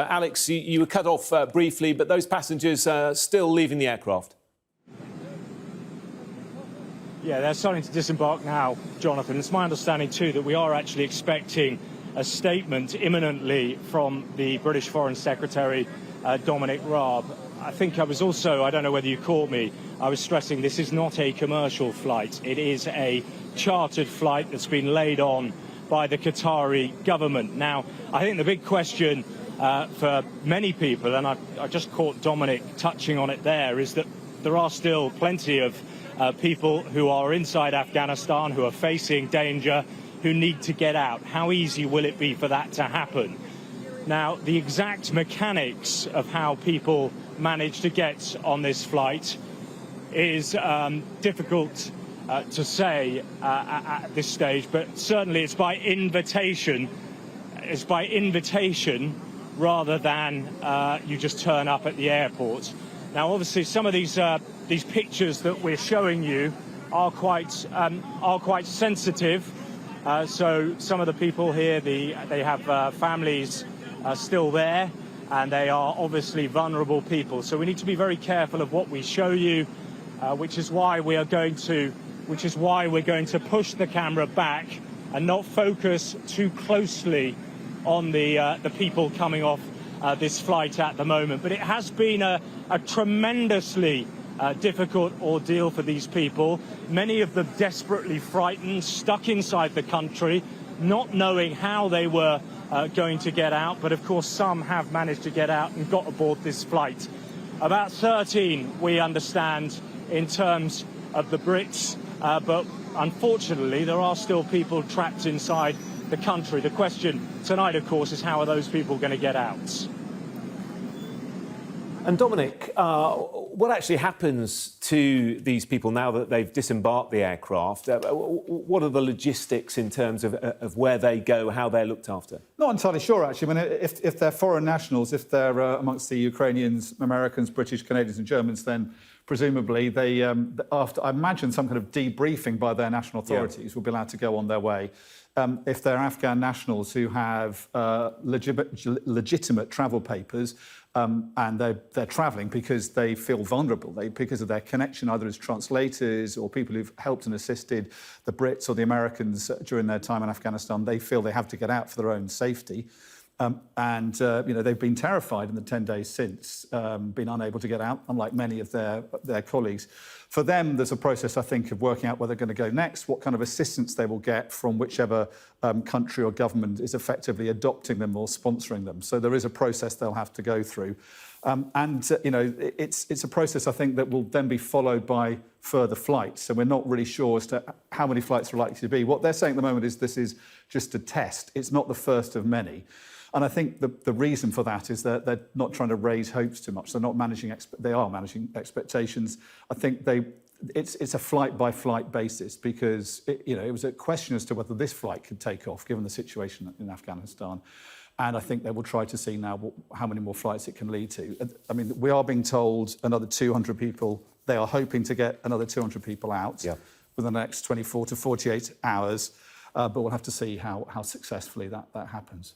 Alex, you were cut off briefly, but those passengers are still leaving the aircraft. Yeah, they're starting to disembark now, Jonathan. It's my understanding, too, that we are actually expecting a statement imminently from the British Foreign Secretary, Dominic Raab. I think I was also, I don't know whether you caught me, I was stressing this is not a commercial flight. It is a chartered flight that's been laid on by the Qatari government. Now, I think the big question for many people, and I just caught Dominic touching on it there, is that there are still plenty of people who are inside Afghanistan, who are facing danger, who need to get out. How easy will it be for that to happen? Now, the exact mechanics of how people manage to get on this flight is difficult to say at this stage, but certainly it's by invitation. It's by invitation rather than you just turn up at the airport. Now, obviously, some of these pictures that we're showing you are quite sensitive. So some of the people here, they have families still there, and they are obviously vulnerable people. So we need to be very careful of what we show you, which is why we're going to push the camera back and not focus too closely on the people coming off this flight at the moment. But it has been a tremendously difficult ordeal for these people. Many of them desperately frightened, stuck inside the country, not knowing how they were going to get out. But of course, some have managed to get out and got aboard this flight. About 13, we understand, in terms of the Brits. But unfortunately, there are still people trapped inside the country. The question tonight, of course, is how are those people going to get out? And Dominic, what actually happens to these people now that they've disembarked the aircraft? What are the logistics in terms of where they go, how they're looked after? Not entirely sure, actually. I mean, if they're foreign nationals, if they're amongst the Ukrainians, Americans, British, Canadians and Germans, then presumably they, after, I imagine, some kind of debriefing by their national authorities, will be allowed to go on their way. If they're Afghan nationals who have legitimate travel papers, and they're travelling because they feel vulnerable, because of their connection either as translators or people who've helped and assisted the Brits or the Americans during their time in Afghanistan, they feel they have to get out for their own safety. You know, they've been terrified in the 10 days since, been unable to get out, unlike many of their colleagues. For them, there's a process, I think, of working out where they're going to go next, what kind of assistance they will get from whichever country or government is effectively adopting them or sponsoring them. So there is a process they'll have to go through. You know, it's a process, I think, that will then be followed by further flights. So we're not really sure as to how many flights are likely to be. What they're saying at the moment is this is just a test. It's not the first of many. And I think the reason for that is that they're not trying to raise hopes too much. They're not managing, they are managing expectations. I think it's a flight-by-flight basis because, you know, it was a question as to whether this flight could take off, given the situation in Afghanistan. And I think they will try to see now how many more flights it can lead to. I mean, we are being told another 200 people, they are hoping to get another 200 people out within the next 24 to 48 hours. But we'll have to see how successfully that happens.